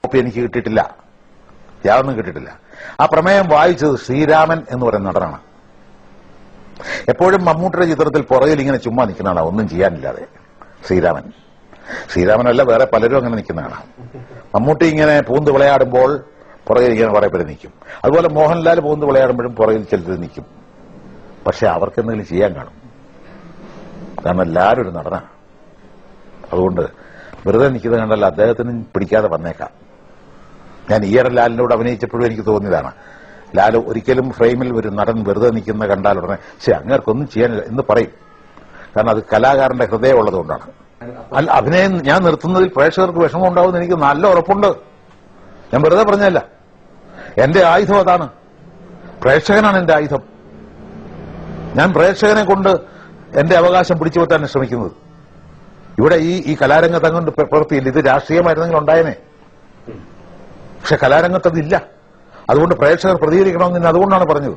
Copy എനിക്ക് കിട്ടിയിട്ടില്ല, യാതൊന്നും കിട്ടിയിട്ടില്ല. ആ പ്രമേയം വായിച്ചത് ശ്രീരാമൻ എന്ന് പറയുന്ന നടനാണ്. എപ്പോഴും മമ്മൂട്ടിയുടെ ചിത്രത്തിൽ പുറകിൽ ഇങ്ങനെ ചുമ്മാ നിൽക്കുന്നതാണ്, ഒന്നും ചെയ്യാനില്ലാതെ. ശ്രീരാമനല്ല, വേറെ പലരും അങ്ങനെ നിൽക്കുന്നതാണ്. മമ്മൂട്ടി ഇങ്ങനെ പൂന്ത് വിളയാടുമ്പോൾ പുറകിൽ ഇങ്ങനെ കുറെ പേര് നിൽക്കും. അതുപോലെ മോഹൻലാൽ പൂന്ത് വിളയാടുമ്പോഴും പുറകിൽ ചിലർ നിൽക്കും. പക്ഷെ അവർക്ക് എന്തെങ്കിലും ചെയ്യാൻ കാണും, കാരണം എല്ലാവരും ഒരു നടനാണ്. അതുകൊണ്ട് വെറുതെ നിൽക്കുന്നത് കണ്ടല്ല അദ്ദേഹത്തിനും പിടിക്കാതെ വന്നേക്കാം. ഞാൻ ഈയിടെ ലാലിനോട് അഭിനയിച്ചപ്പോഴും എനിക്ക് തോന്നിയതാണ്, ലാൽ ഒരിക്കലും ഫ്രെയിമിൽ ഒരു നടൻ വെറുതെ നിൽക്കുന്ന കണ്ടാൽ ഉടനെ അങ്ങേർക്കൊന്നും ചെയ്യാനില്ല എന്ന് പറയും. കാരണം അത് കലാകാരന്റെ ഹൃദയം ഉള്ളതുകൊണ്ടാണ്. അല്ല, അഭിനയം ഞാൻ നിർത്തുന്നതിൽ പ്രേക്ഷകർക്ക് വിഷമം ഉണ്ടാവുമെന്ന് എനിക്ക് നല്ല ഉറപ്പുണ്ട്. ഞാൻ വെറുതെ പറഞ്ഞല്ല, എന്റെ ആയുധം അതാണ്. പ്രേക്ഷകനാണ് എന്റെ ആയുധം. ഞാൻ പ്രേക്ഷകനെ കൊണ്ട് എന്റെ അവകാശം പിടിച്ചു വെത്താൻ ശ്രമിക്കുന്നത്. ഇവിടെ ഈ കലാരംഗത്ത് അങ്ങോട്ട് പ്രവൃത്തിയില്ല. ഇത് രാഷ്ട്രീയമായിരുന്നെങ്കിൽ ഉണ്ടായനെ. പക്ഷെ കലാരംഗത്ത് അതില്ല. അതുകൊണ്ട് പ്രേക്ഷകർ പ്രതികരിക്കണമെന്ന് അതുകൊണ്ടാണ് പറഞ്ഞത്.